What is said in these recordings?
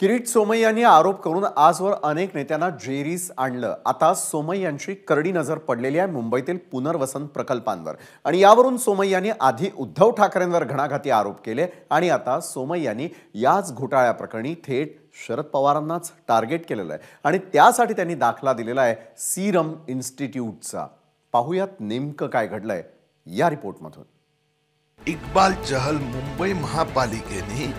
किरीट सोमय्यांनी आरोप करून आजवर अनेक नेत्यांना जेरीस आणलं। आता सोमय्यांची करडी नजर पडलेली आहे मुंबईतील पुनर्वसन प्रकल्पांवर आणि यावरून सोमय्यांनी आधी उद्धव ठाकरेंवर घणाघाती आरोप केले आणि आता सोमय्यांनी याच घोटाळ्या प्रकरणी थेट शरद पवारांनाच टार्गेट केलेलं आहे आणि त्यासाठी त्यांनी दाखला दिलेला आहे सीरम इन्स्टिट्यूटचा। पाहूयात नेमकं काय घडलंय या रिपोर्टमधून। इक्बाल चहल मुंबई महापालिकेने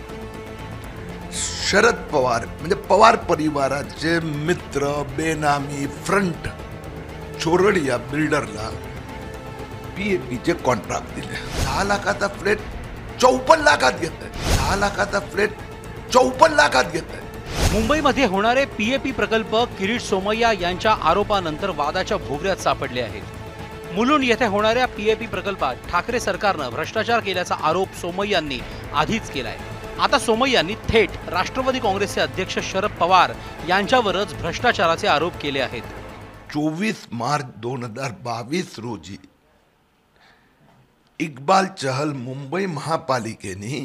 शरद पवार म्हणजे पवार परिवाराचे मित्र बेनामी फ्रंट चोरडिया बिल्डरला पीएपीचे कॉन्ट्रॅक्ट दिले। 10 लाखाचा फ्लॅट 54 लाखात घेतलाय। 10 लाखाचा फ्लॅट 54 लाखात घेतलाय। मुंबईमध्ये होणारे पीएपी प्रकल्प किरीट सोमय्या यांच्या आरोपानंतर वादाच्या भोवऱ्यात सापडले आहेत। मुलुंड येथे होणाऱ्या पीएपी प्रकल्पात ठाकरे सरकारनं भ्रष्टाचार केल्याचा आरोप सोमय्यांनी आधीच केलाय। आता सोमय्यांनी थेट राष्ट्रवादी काँग्रेसचे अध्यक्ष शरद पवार यांच्यावरच भ्रष्टाचाराचे आरोप केले आहेत। 24 मार्च 2022 रोजी इक्बाल चहल मुंबई महापालिकेने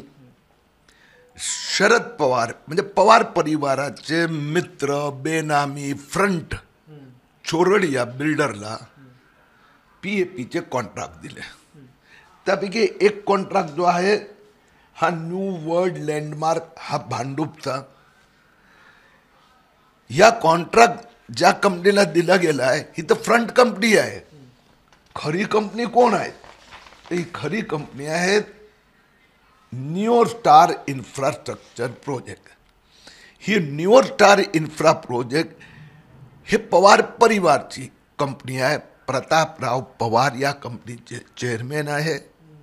शरद पवार म्हणजे पवार परिवाराचे मित्र बेनामी फ्रंट चोरडिया बिल्डरला पीएपीचे कॉन्ट्रॅक्ट दिले। त्यापैकी एक कॉन्ट्रॅक्ट जो आहे हा न्यू वर्ल्ड लँडमार्क हा भांडूपचा। या कॉन्ट्रॅक्ट ज्या कंपनीला दिला गेला आहे ही तर फ्रंट कंपनी आहे। खरी कंपनी कोण आहे? ही खरी कंपनी आहे न्यू स्टार इन्फ्रास्ट्रक्चर प्रोजेक्ट। ही न्यू स्टार इन्फ्रा प्रोजेक्ट हे पवार परिवारची कंपनी आहे। प्रतापराव पवार या कंपनीचे चेअरमॅन आहे।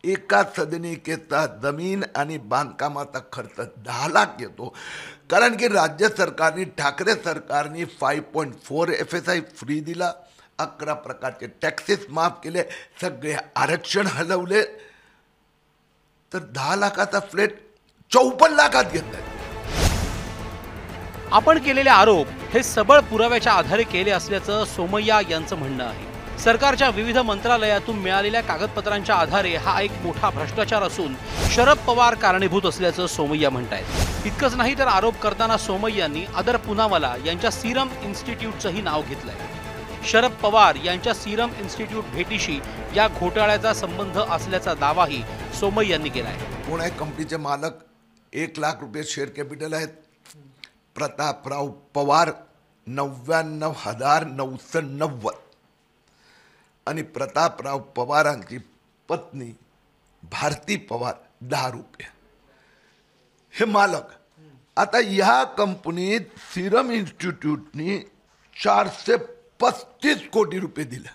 एका सदनिकेचा जमीन आणि बांधकामाचा खर्च 10 लाख येतो, कारण की राज्य सरकारने ठाकरे सरकारने 5.4 FSI फ्री दिला, 11 प्रकारचे टॅक्सेस माफ केले, सगळे आरक्षण हलवले, तर 10 लाखाचा फ्लॅट 54 लाखात घेतलाय। आपण केलेले आरोप हे सबळ पुराव्याच्या आधारे केले असल्याचं सोमय्या यांचं म्हणणं आहे। सरकारच्या विविध मंत्रालयातून मिळालेल्या कागदपत्रांच्या आधारे हा एक मोठा भ्रष्टाचार असून शरद पवार कारणीभूत असल्याचं सोमय्या म्हणतायत। इतकंच नाही तर आरोप करताना सोमय्यांनी आदर पुनावाला यांच्या सीरम इन्स्टिट्यूटचंही नाव घेतलंय। शरद पवार यांच्या सीरम इन्स्टिट्यूट भेटीशी या घोटाळ्याचा संबंध असल्याचा दावाही सोमय्यांनी केलाय। पुणे कंपनीचे मालक 1 लाख रुपये शेअर कॅपिटल आहेत। प्रतापराव पवार 99,990 आणि प्रतापराव पवारांची पत्नी भारती पवार 10 रुपये हे मालक। आता या कंपनीत सीरम इन्स्टिट्यूटनी 435 कोटी रुपये दिले।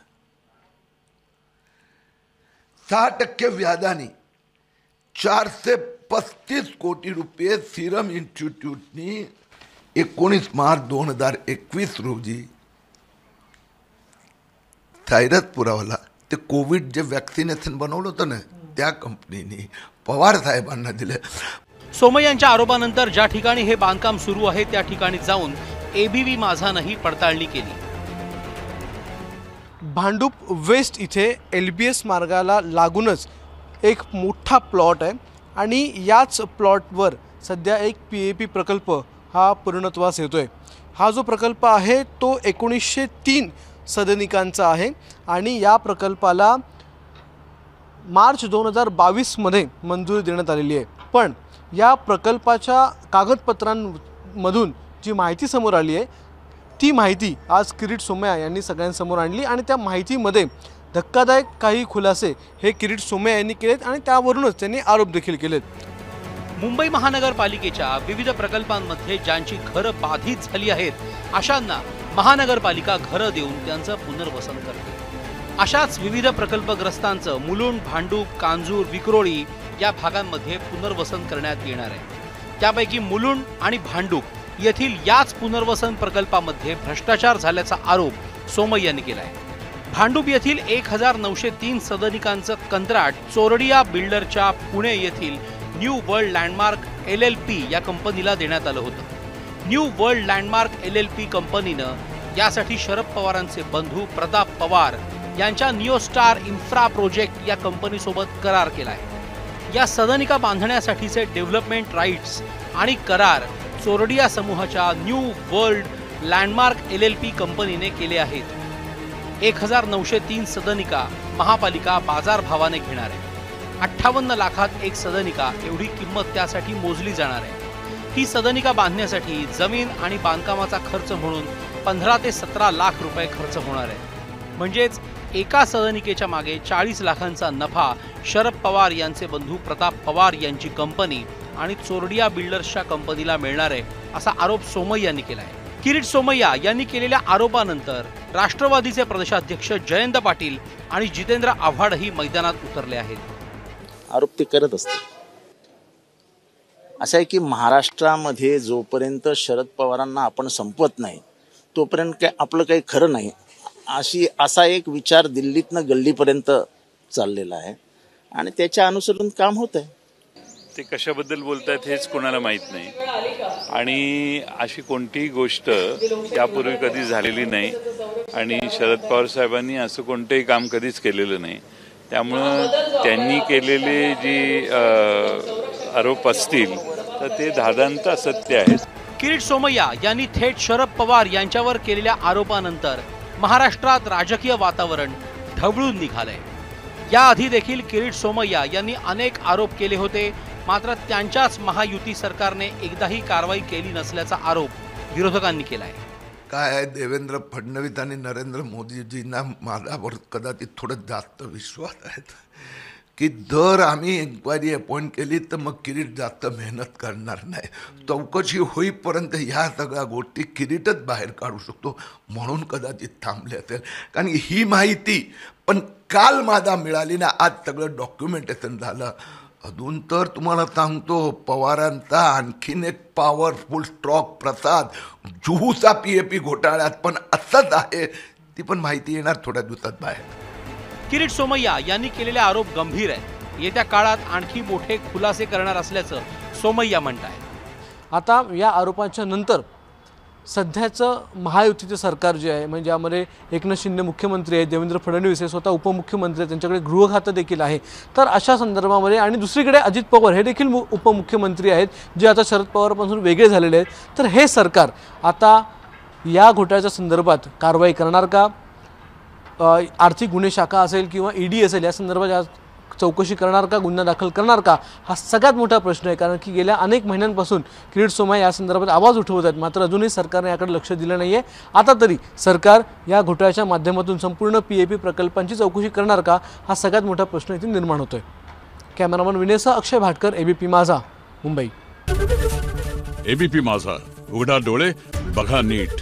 6% व्याजाने 435 कोटी रुपये सीरम इन्स्टिट्यूटनी 19 मार्च 2021 रोजी जाहिरात पुरवला। ते कोविड जे वॅक्सिनेशन बनवलं होतं ना त्या कंपनीने पवार साहेबांना दिले। सोमय्यांच्या आरोपानंतर ज्या ठिकाणी हे बांधकाम सुरू आहे त्या ठिकाणी जाऊन एबीव्ही माझानंही पडताळणी केली। भांडूप वेस्ट इथे LBS मार्गाला लागूनच एक मोठा प्लॉट आहे आणि याच प्लॉटवर सध्या एक PAP प्रकल्प हा पूर्णत्वास येतोय। हा जो प्रकल्प आहे तो 1903 सदनिकांचा आहे आणि या प्रकल्पाला मार्च 2022 मध्ये मंजुरी देण्यात आलेली आहे। पण या प्रकल्पाच्या कागदपत्रांमधून जी माहिती समोर आली आहे ती माहिती आज किरीट सोमय्या यांनी सगळ्यांसमोर आणली आणि त्या माहितीमध्ये धक्कादायक काही खुलासे हे किरीट सोमय्या यांनी केलेत आणि त्यावरूनच त्यांनी आरोप देखील केलेत। मुंबई महानगरपालिकेच्या विविध प्रकल्पांमध्ये ज्यांची घरं बाधित झाली आहेत अशांना महानगरपालिका घरं देऊन त्यांचं पुनर्वसन करते। अशाच विविध प्रकल्पग्रस्तांचं मुलुंड, भांडूप, कांजूर, विक्रोळी या भागांमध्ये पुनर्वसन करण्यात येणार आहे। त्यापैकी मुलुंड आणि भांडूप येथील याच पुनर्वसन प्रकल्पामध्ये भ्रष्टाचार झाल्याचा आरोप सोमय्यांनी केलाय। भांडूप येथील 1903 सदनिकांचं कंत्राट चोरडिया बिल्डरच्या पुणे येथील न्यू वर्ल्ड लँडमार्क LLP या कंपनीला देण्यात आलं होतं। न्यू वर्ल्ड लँडमार्क LLP कंपनीनं यासाठी शरद पवारांचे बंधू प्रताप पवार यांच्या न्यू स्टार इन्फ्रा प्रोजेक्ट या कंपनीसोबत करार केलाय। या सदनिका बांधण्यासाठीचे डेव्हलपमेंट राईट्स आणि करार चोरडिया समूहाच्या न्यू वर्ल्ड लँडमार्क LLP कंपनीने केले आहेत. 1903 सदनिका महापालिका बाजारभावाने घेणार आहे. 58 लाखात एक सदनिका एवढी किंमत त्यासाठी मोजली जाणार आहे. ही सदनिका बांधण्यासाठी जमीन आणि बांधकामाचा खर्च म्हणून 15 ते 17 लाख रुपये खर्च होणार आहे. म्हणजेच एका सदनिकेच्या मागे 40 लाखांचा नफा शरद पवार यांचे बंधू प्रताप पवार यांची कंपनी आणि चोरडिया बिल्डर्सच्या कंपनीला मिळणार आहे, असा आरोप सोमय्या यांनी केला आहे. किरीट सोमय्या यांनी केलेल्या आरोपानंतर राष्ट्रवादीचे प्रदेशाध्यक्ष जयंत पाटील आणि जितेंद्र आव्हाडही मैदानात उतरले आहेत. आरोप ते करत असते. असं आहे की महाराष्ट्रामध्ये जोपर्यंत शरद पवारांना आपण संपवत नाही तोपर्यंत काय आपलं काही खरं नाही, असा एक विचार दिल्लीतनं गल्लीपर्यंत चाललेला आहे आणि त्याच्या अनुसरून काम होत आहे. ते कशाबद्दल बोलतायत हेच कोणाला माहीत नाही आणि अशी कोणतीही गोष्ट यापूर्वी कधी झालेली नाही आणि शरद पवार साहेबांनी असं कोणतंही काम कधीच केलेलं नाही. त्यामुळं त्यांनी केलेले जी आरोप असतील तर ते धादांत असत्य आहेत. किरीट सोमय्या यांनी थेट शरद पवार यांच्यावर केलेल्या आरोपानंतर महाराष्ट्रात राजकीय वातावरण ढवळून निघालंय. याआधी देखील किरीट सोमय्या यांनी अनेक आरोप केले होते, मात्र त्यांच्याच महायुती सरकारने एकदाही कारवाई केली नसल्याचा आरोप विरोधकांनी केलाय. काय आहे, देवेंद्र फडणवीस आणि नरेंद्र मोदीजींना माझ्यावर कदाचित थोडं जास्त विश्वास आहे की जर आम्ही इन्क्वायरी अपॉइंट केली तर मग किरीट जास्त मेहनत करणार नाही. चौकशी होईपर्यंत ह्या सगळ्या गोष्टी किरीटच बाहेर काढू शकतो म्हणून कदाचित थांबले असेल. कारण ही माहिती पण काल माझा मिळाली ना, आज सगळं डॉक्युमेंटेशन झालं. अजून तर तुम्हाला सांगतो पवारांचा आणखीन एक पॉवरफुल स्ट्रॉक प्रसाद जुहूचा PAP घोटाळ्यात पण असंच आहे, ती पण माहिती येणार थोड्या दिवसात बाहेर. किरीट सोमय्या यांनी केलेले आरोप गंभीर आहेत. येत्या काळात आणखी मोठे खुलासे करणार असल्याचं सोमय्या म्हणतायत. आता या आरोपांच्या नंतर सध्याचं महायुतीचं सरकार जे आहे, म्हणजे यामध्ये एकनाथ शिंदे मुख्यमंत्री आहेत, देवेंद्र फडणवीस हे स्वतः उपमुख्यमंत्री आहेत, त्यांच्याकडे गृह खातं देखील आहे. तर अशा संदर्भामध्ये आणि दुसरीकडे अजित पवार हे देखील उपमुख्यमंत्री आहेत, जे आता शरद पवारपासून वेगळे झालेले आहेत. तर हे सरकार आता या घोटाळ्याच्या संदर्भात कारवाई करणार का? आर्थिक गुन्हे शाखा असेल किंवा ED असेल या संदर्भात चौकशी करणार का, गुन्हा दाखल करणार का, हा सगळ्यात मोठा प्रश्न आहे. कारण की गेल्या अनेक महिन्यांपासून किरीट सोमय्या या संदर्भात आवाज उठवत आहेत, मात्र अजूनही सरकारने याकडे लक्ष दिलं नाही आहे. आता तरी सरकार या घोटाळ्याच्या माध्यमातून संपूर्ण PAP प्रकल्पांची चौकशी करणार का, हा सगळ्यात मोठा प्रश्न इथे निर्माण होतोय. कॅमेरामन विनेसह अक्षय भाटकर, ABP माझा, मुंबई. ABP माझा, उघडा डोळे बघा नीट.